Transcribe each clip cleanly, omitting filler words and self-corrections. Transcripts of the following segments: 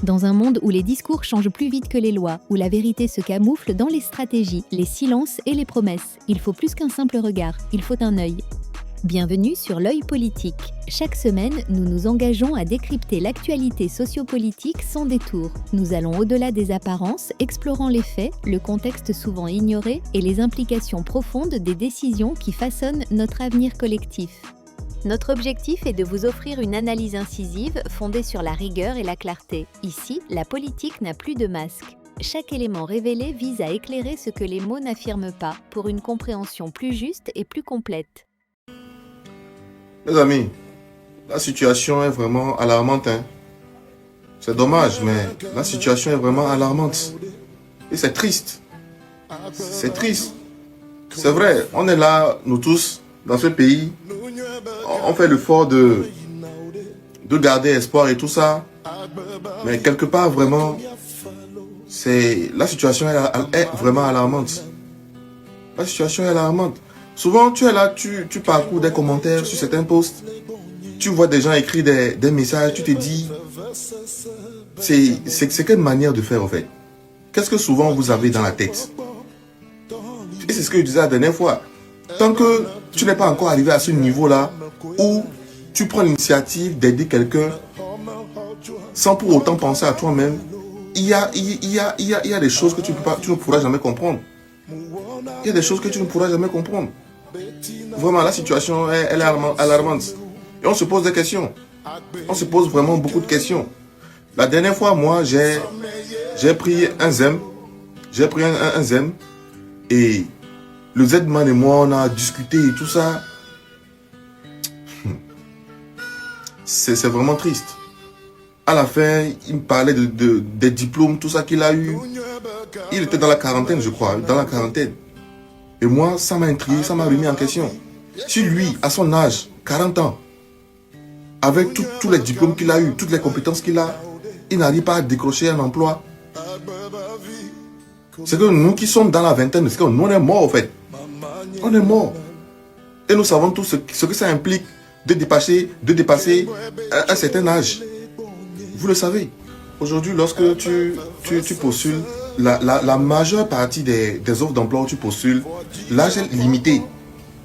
Dans un monde où les discours changent plus vite que les lois, où la vérité se camoufle dans les stratégies, les silences et les promesses, il faut plus qu'un simple regard, il faut un œil. Bienvenue sur l'œil politique. Chaque semaine, nous nous engageons à décrypter l'actualité sociopolitique sans détour. Nous allons au-delà des apparences, explorant les faits, le contexte souvent ignoré et les implications profondes des décisions qui façonnent notre avenir collectif. Notre objectif est de vous offrir une analyse incisive fondée sur la rigueur et la clarté. Ici, la politique n'a plus de masque. Chaque élément révélé vise à éclairer ce que les mots n'affirment pas, pour une compréhension plus juste et plus complète. Mes amis, la situation est vraiment alarmante. C'est dommage, mais la situation est vraiment alarmante. Et c'est triste. C'est triste. C'est vrai, on est là, nous tous, dans ce pays. On fait l'effort de garder espoir et tout ça. Mais quelque part, vraiment, la situation est vraiment alarmante. La situation est alarmante. Souvent, tu es là, tu parcours des commentaires sur certains posts. Tu vois des gens écrire des messages, tu te dis, c'est quelle manière de faire en fait? Qu'est-ce que souvent vous avez dans la tête? Et c'est ce que je disais la dernière fois. Tant que tu n'es pas encore arrivé à ce niveau-là, où tu prends l'initiative d'aider quelqu'un sans pour autant penser à toi-même, il y a des choses que tu ne pourras jamais comprendre. Il y a des choses que tu ne pourras jamais comprendre. Vraiment, la situation elle est alarmante. Et on se pose des questions. On se pose vraiment beaucoup de questions. La dernière fois, moi, j'ai pris un ZEM. J'ai pris un ZEM. Et le Z-Man et moi, on a discuté et tout ça. C'est vraiment triste. À la fin, il me parlait des diplômes, tout ça qu'il a eu. Il était dans la quarantaine, je crois, dans la quarantaine. Et moi, ça m'a intrigué, ça m'a remis en question. Si lui, à son âge, 40 ans, avec tous les diplômes qu'il a eu, toutes les compétences qu'il a, il n'arrive pas à décrocher un emploi. C'est que nous qui sommes dans la vingtaine, c'est que nous on est morts en fait. On est morts. Et nous savons tous ce que ça implique de dépasser un certain âge. Vous le savez. Aujourd'hui, lorsque tu postules, la majeure partie des offres d'emploi où tu postules, l'âge est limité.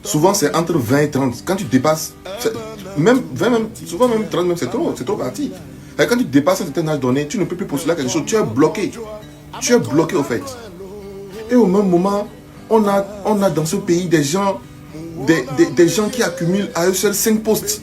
Souvent, c'est entre 20 et 30. Quand tu dépasses, même 20, souvent même 30, même c'est trop parti. Et quand tu dépasses un certain âge donné, tu ne peux plus postuler à quelque chose. Tu es bloqué. Tu es bloqué au fait. Et au même moment, on a dans ce pays des gens qui accumulent à eux seuls 5 postes.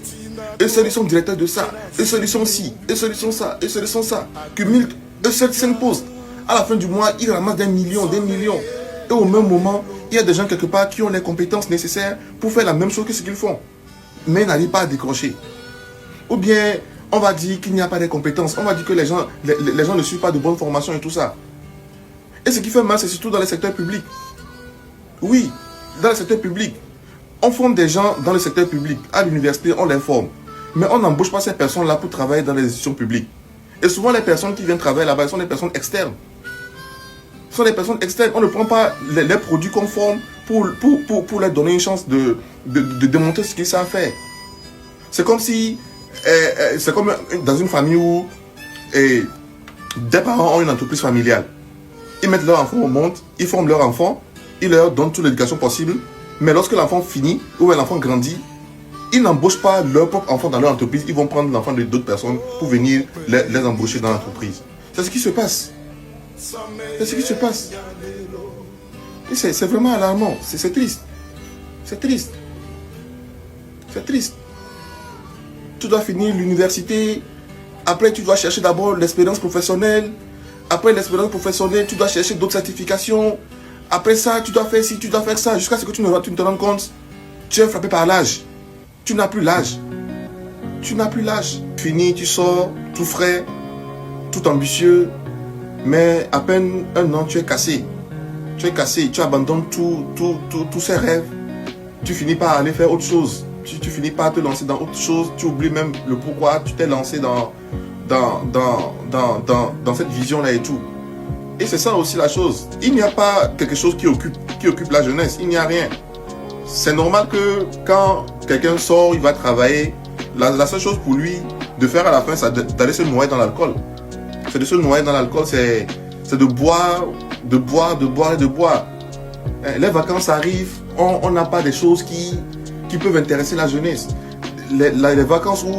Eux seuls ils sont directeurs de ça. Eux seuls ils sont ci. Eux seuls ils sont ça. Eux seuls ils sont ça. Cumulent eux seuls 5 postes. À la fin du mois, ils ramassent des millions. Et au même moment, il y a des gens quelque part qui ont les compétences nécessaires pour faire la même chose que ce qu'ils font. Mais ils n'arrivent pas à décrocher. Ou bien, on va dire qu'il n'y a pas de compétences. On va dire que les gens ne suivent pas de bonne formation et tout ça. Et ce qui fait mal, c'est surtout dans le secteur public. Oui, dans le secteur public. On forme des gens dans le secteur public. À l'université, on les forme. Mais on n'embauche pas ces personnes-là pour travailler dans les institutions publiques. Et souvent, les personnes qui viennent travailler là-bas sont des personnes externes. Ce sont des personnes externes. On ne prend pas les produits qu'on forme pour leur donner une chance de démontrer ce qu'ils savent faire. C'est comme si... c'est comme dans une famille où des parents ont une entreprise familiale. Ils mettent leur enfant au monde, ils forment leur enfant, ils leur donnent toute l'éducation possible. Mais lorsque l'enfant finit, ou l'enfant grandit, ils n'embauchent pas leur propre enfant dans leur entreprise. Ils vont prendre l'enfant de d'autres personnes pour venir les embaucher dans l'entreprise. C'est ce qui se passe. C'est ce qui se passe. Et c'est vraiment alarmant. C'est triste. C'est triste. C'est triste. Tu dois finir l'université. Après, tu dois chercher d'abord l'expérience professionnelle. Après l'expérience professionnelle, tu dois chercher d'autres certifications. Après ça, tu dois faire ci, tu dois faire ça. Jusqu'à ce que tu ne te rendes compte, tu es frappé par l'âge. Tu n'as plus l'âge. Tu n'as plus l'âge. Fini, tu sors, tout frais, tout ambitieux. Mais à peine un an, tu es cassé. Tu es cassé, tu abandonnes tous ces rêves. Tu finis par aller faire autre chose. Tu finis par te lancer dans autre chose. Tu oublies même le pourquoi tu t'es lancé dans cette vision-là et tout. Et c'est ça aussi la chose. Il n'y a pas quelque chose qui occupe la jeunesse. Il n'y a rien. C'est normal que quand quelqu'un sort, il va travailler. La seule chose pour lui de faire à la fin, c'est d'aller se noyer dans l'alcool. c'est de se noyer dans l'alcool, c'est de boire, de boire, de boire et de boire. Les vacances arrivent, on n'a pas des choses qui peuvent intéresser la jeunesse. Les vacances où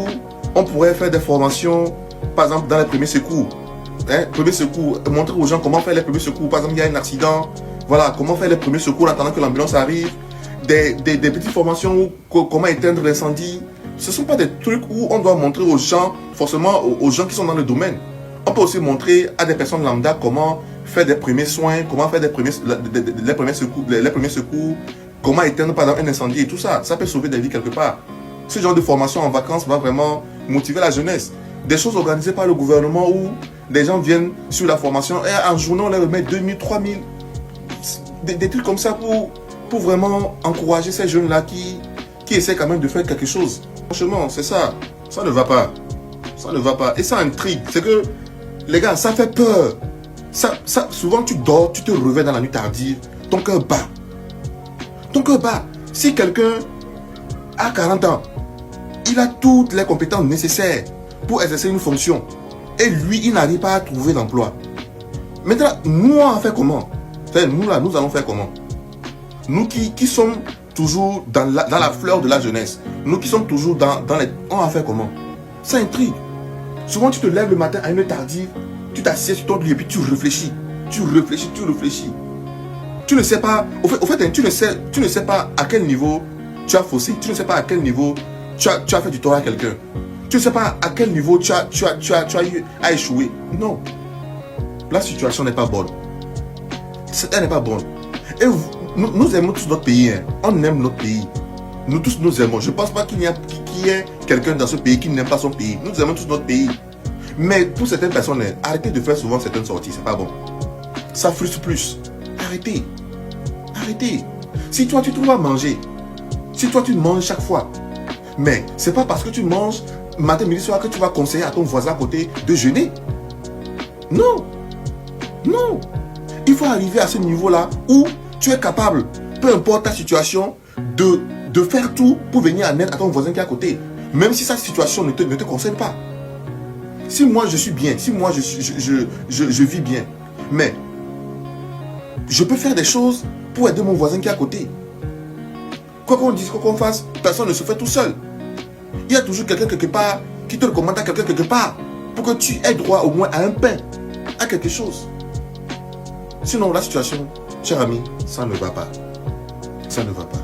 on pourrait faire des formations, par exemple dans les premiers secours. Premiers secours, montrer aux gens comment faire les premiers secours. Par exemple, il y a un accident, voilà, comment faire les premiers secours en attendant que l'ambulance arrive. Des petites formations où comment éteindre l'incendie. Ce ne sont pas des trucs où on doit montrer aux gens, forcément aux gens qui sont dans le domaine. On peut aussi montrer à des personnes lambda comment faire des premiers soins, comment faire les premiers secours, comment éteindre par exemple un incendie et tout ça. Ça peut sauver des vies quelque part. Ce genre de formation en vacances va vraiment motiver la jeunesse. Des choses organisées par le gouvernement où des gens viennent sur la formation et en journée on leur remet 2000, 3000. Des trucs comme ça pour vraiment encourager ces jeunes-là qui essaient quand même de faire quelque chose. Franchement, c'est ça. Ça ne va pas. Ça ne va pas. Et ça intrigue. C'est que, les gars, ça fait peur. Souvent, tu dors, tu te réveilles dans la nuit tardive, ton cœur bat. Ton cœur bat. Si quelqu'un a 40 ans, il a toutes les compétences nécessaires pour exercer une fonction. Et lui, il n'arrive pas à trouver d'emploi. Maintenant, nous, on va faire comment? Nous, là, nous allons faire comment? Nous qui sommes toujours dans la fleur de la jeunesse, nous qui sommes toujours dans les... On va faire comment? Ça intrigue. Souvent, tu te lèves le matin à une heure tardive, tu t'assieds sur ton lit et puis tu réfléchis. Tu réfléchis. Tu ne sais pas... Au fait, tu ne sais pas à quel niveau tu as faussé. Tu ne sais pas à quel niveau tu as fait du tort à quelqu'un. Tu ne sais pas à quel niveau tu as eu à échouer. Non. La situation n'est pas bonne. Elle n'est pas bonne. Et nous aimons tous notre pays. Hein. On aime notre pays. Nous tous nous aimons. Je ne pense pas qu'il y ait quelqu'un dans ce pays qui n'aime pas son pays. Nous aimons tous notre pays. Mais pour certaines personnes, arrêtez de faire souvent certaines sorties. C'est pas bon. Ça frustre plus. Arrêtez. Si toi tu trouves à manger, si toi tu manges chaque fois, mais c'est pas parce que tu manges matin, midi, soir que tu vas conseiller à ton voisin à côté de jeûner. Non. Il faut arriver à ce niveau-là où tu es capable, peu importe ta situation, de faire tout pour venir en aide à ton voisin qui est à côté. Même si sa situation ne te concerne pas. Si moi je suis bien, si moi je vis bien, mais je peux faire des choses pour aider mon voisin qui est à côté. Quoi qu'on dise, quoi qu'on fasse, personne ne se fait tout seul. Il y a toujours quelqu'un quelque part qui te recommande à quelqu'un quelque part pour que tu aies droit au moins à un pain, à quelque chose. Sinon, la situation, cher ami, ça ne va pas. Ça ne va pas.